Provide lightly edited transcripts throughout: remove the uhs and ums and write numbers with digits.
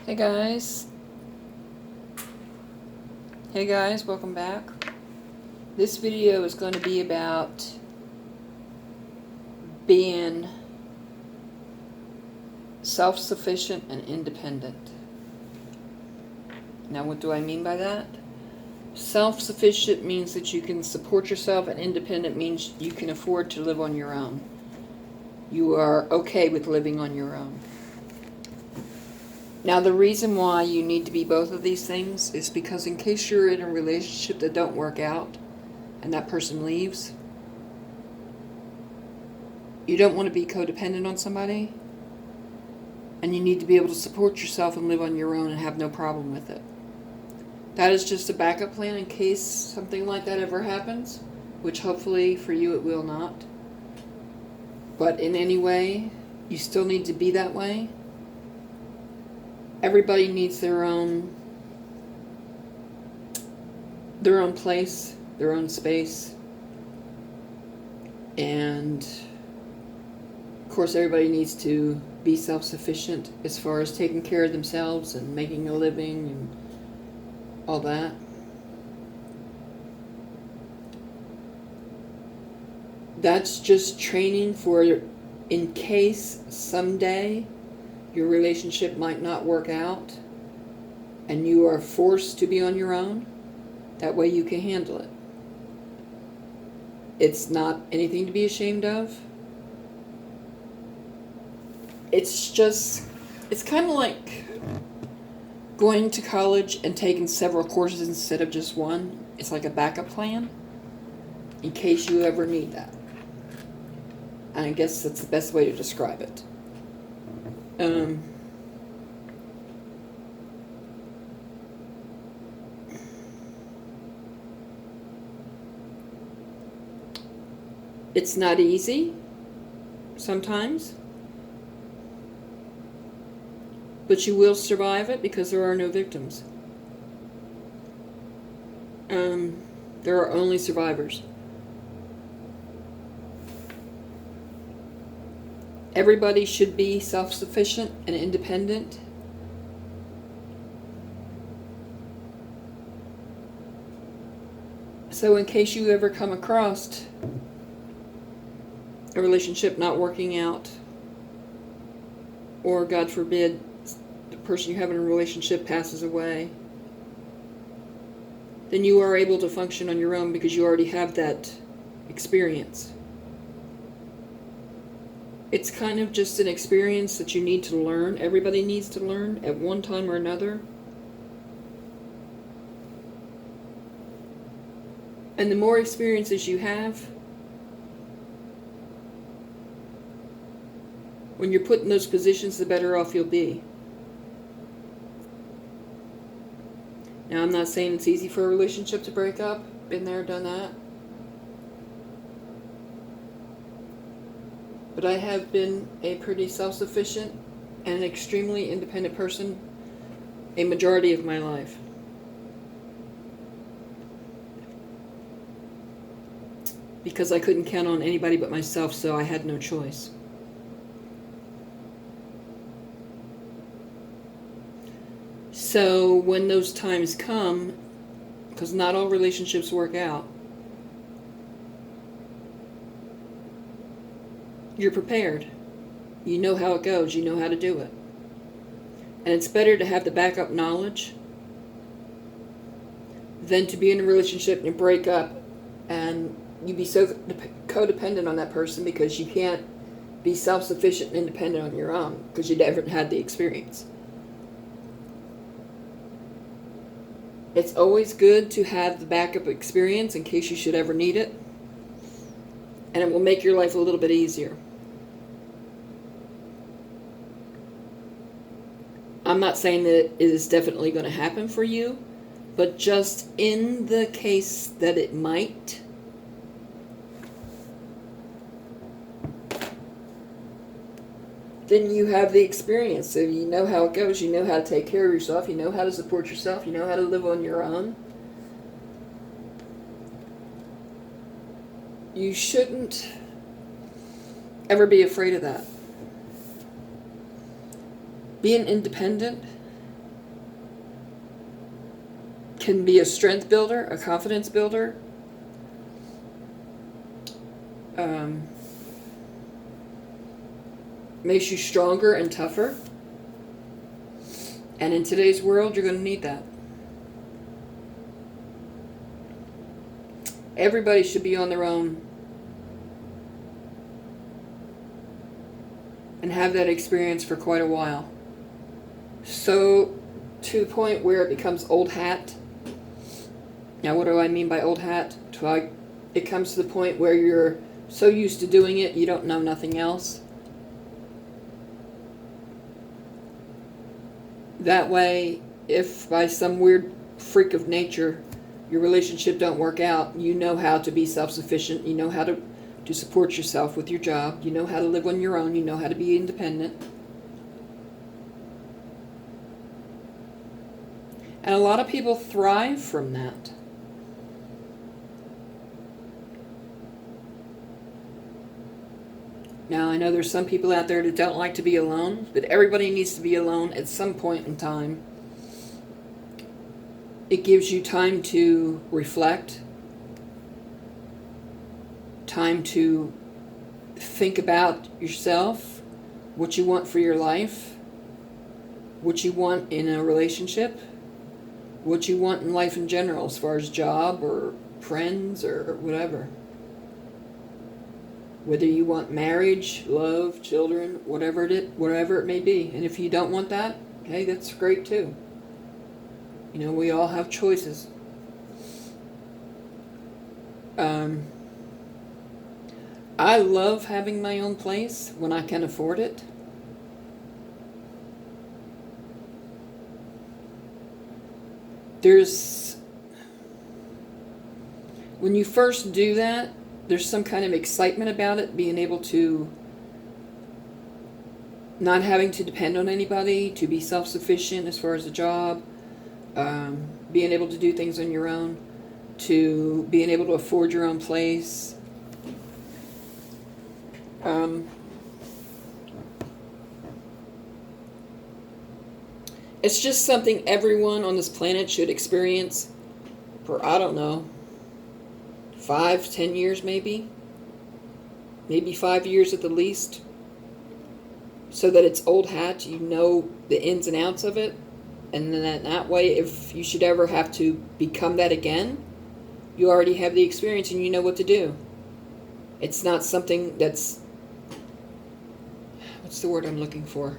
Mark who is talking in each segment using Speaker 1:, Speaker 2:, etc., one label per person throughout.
Speaker 1: Hey guys. Hey guys, welcome back. This video is going to be about being self-sufficient and independent. Now, what do I mean by that? Self-sufficient means that you can support yourself, and independent means you can afford to live on your own. You are okay with living on your own. Now, the reason why you need to be both of these things is because in case you're in a relationship that don't work out and that person leaves, you don't want to be codependent on somebody, and you need to be able to support yourself and live on your own and have no problem with it. That is just a backup plan in case something like that ever happens, which hopefully for you it will not. But in any way, you still need to be that way. Everybody needs their own place, their own space. And of course everybody needs to be self-sufficient as far as taking care of themselves and making a living and all that. That's just training for in case someday your relationship might not work out and you are forced to be on your own. That way you can handle it. It's not anything to be ashamed of. It's kind of like going to college and taking several courses instead of just one. It's like a backup plan in case you ever need that. And I guess that's the best way to describe it. It's not easy sometimes, but you will survive it because there are no victims. There are only survivors. Everybody should be self-sufficient and independent. So in case you ever come across a relationship not working out, or God forbid, the person you have in a relationship passes away, then you are able to function on your own because you already have that experience. It's kind of just an experience that you need to learn. Everybody needs to learn at one time or another. And the more experiences you have, when you're put in those positions, the better off you'll be. Now, I'm not saying it's easy for a relationship to break up. Been there, done that. But I have been a pretty self-sufficient and extremely independent person a majority of my life. Because I couldn't count on anybody but myself, so I had no choice. So when those times come, because not all relationships work out, you're prepared. You know how it goes. You know how to do it. And it's better to have the backup knowledge than to be in a relationship and you break up and you be so codependent on that person because you can't be self-sufficient and independent on your own because you never had the experience. It's always good to have the backup experience in case you should ever need it. And it will make your life a little bit easier. I'm not saying that it is definitely going to happen for you, but just in the case that it might, then you have the experience. So you know how it goes. You know how to take care of yourself. You know how to support yourself. You know how to live on your own. You shouldn't ever be afraid of that. Being independent can be a strength builder, a confidence builder. Makes you stronger and tougher. And in today's world, you're going to need that. Everybody should be on their own and have that experience for quite a while. So, to the point where it becomes old hat. Now, what do I mean by old hat? It comes to the point where you're so used to doing it, you don't know nothing else. That way, if by some weird freak of nature your relationship don't work out, you know how to be self-sufficient, you know how to support yourself with your job, you know how to live on your own, you know how to be independent. And a lot of people thrive from that. Now, I know there's some people out there that don't like to be alone, but everybody needs to be alone at some point in time. It gives you time to reflect, time to think about yourself, what you want for your life, what you want in a relationship, what you want in life in general as far as job or friends or whatever. Whether you want marriage, love, children, whatever it may be. And if you don't want that, hey, that's great too. You know, we all have choices. I love having my own place when I can afford it. When you first do that, there's some kind of excitement about it, being able to not having to depend on anybody, to be self-sufficient as far as a job, being able to do things on your own, to being able to afford your own place. It's just something everyone on this planet should experience for, I don't know, 5-10 years maybe 5 years at the least, so that it's old hat, you know the ins and outs of it, and then that way, if you should ever have to become that again, you already have the experience and you know what to do. It's not something that's, what's the word I'm looking for?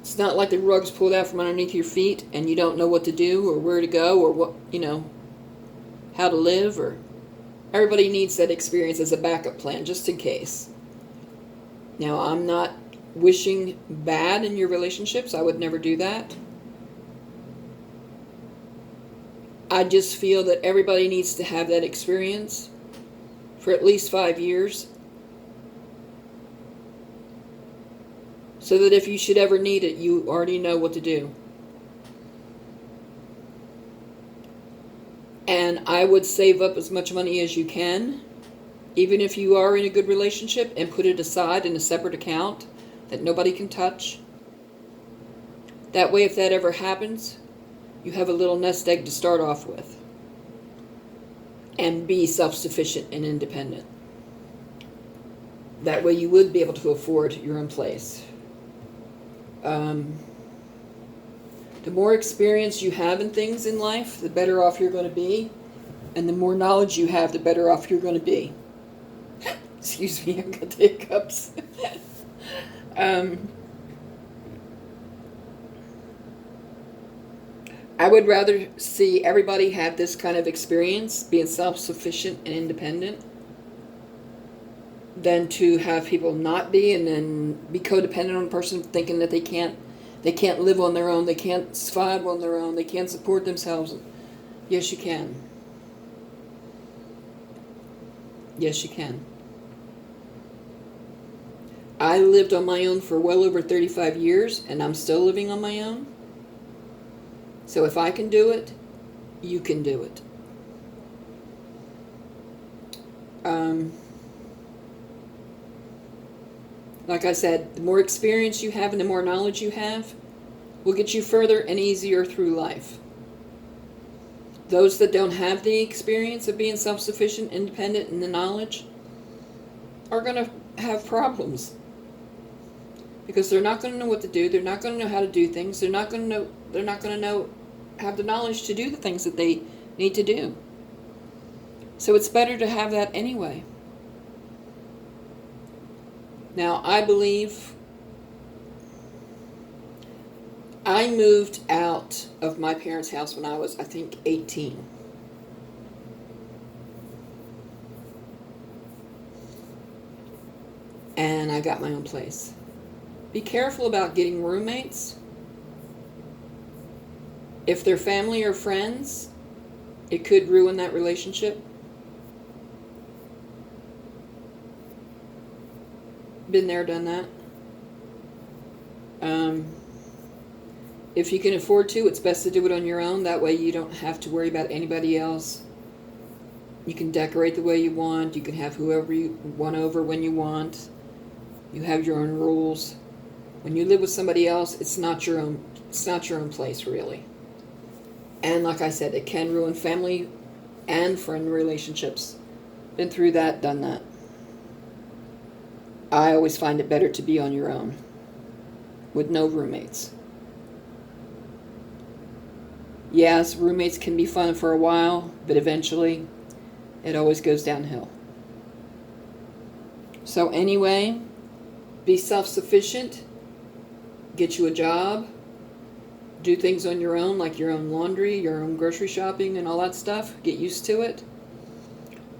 Speaker 1: It's not like the rug's pulled out from underneath your feet and you don't know what to do or where to go or what, how to live. Or everybody needs that experience as a backup plan, just in case. Now, I'm not wishing bad in your relationships. I would never do that. I just feel that everybody needs to have that experience for at least 5 years, so that if you should ever need it, you already know what to do. And I would save up as much money as you can, even if you are in a good relationship, and put it aside in a separate account that nobody can touch. That way, if that ever happens, you have a little nest egg to start off with. And be self-sufficient and independent. That way you would be able to afford your own place. The more experience you have in things in life, the better off you're going to be. And the more knowledge you have, the better off you're going to be. Excuse me, I've got the hiccups. I would rather see everybody have this kind of experience, being self-sufficient and independent, than to have people not be and then be codependent on a person, thinking that they can't live on their own, they can't survive on their own, they can't support themselves. Yes, you can. Yes, you can. I lived on my own for well over 35 years, and I'm still living on my own. So if I can do it, you can do it. Like I said, the more experience you have and the more knowledge you have, will get you further and easier through life. Those that don't have the experience of being self-sufficient, independent, and the knowledge are going to have problems. Because they're not going to know what to do. They're not going to know how to do things. They're not going to know have the knowledge to do the things that they need to do. So it's better to have that anyway. Now, I believe I moved out of my parents' house when I was, I think, 18. And I got my own place. Be careful about getting roommates. If they're family or friends, it could ruin that relationship. Been there, done that. If you can afford to, it's best to do it on your own. That way you don't have to worry about anybody else. You can decorate the way you want. You can have whoever you want over when you want. You have your own rules. When you live with somebody else, it's not your own. It's not your own place, really. And like I said, it can ruin family and friend relationships. Been through that, done that. I always find it better to be on your own, with no roommates. Yes, roommates can be fun for a while, but eventually, it always goes downhill. So anyway, be self-sufficient. Get you a job, do things on your own, like your own laundry, your own grocery shopping, and all that stuff. Get used to it.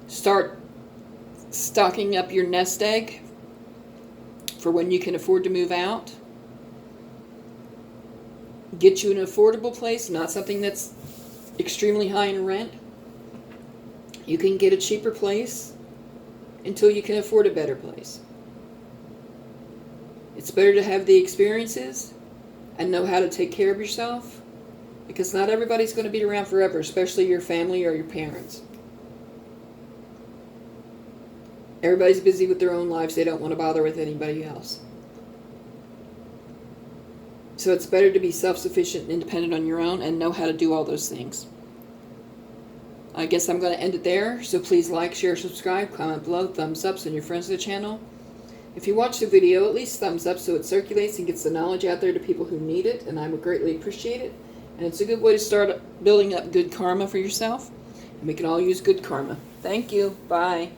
Speaker 1: Start stocking up your nest egg for when you can afford to move out. Get you an affordable place, not something that's extremely high in rent. You can get a cheaper place until you can afford a better place. It's better to have the experiences and know how to take care of yourself, because not everybody's going to be around forever, especially your family or your parents. Everybody's busy with their own lives. They don't want to bother with anybody else. So it's better to be self-sufficient and independent on your own and know how to do all those things. I guess I'm going to end it there. So please like, share, subscribe, comment below, thumbs up, send your friends to the channel. If you watch the video, at least thumbs up so it circulates and gets the knowledge out there to people who need it, and I would greatly appreciate it. And it's a good way to start building up good karma for yourself, and we can all use good karma. Thank you. Bye.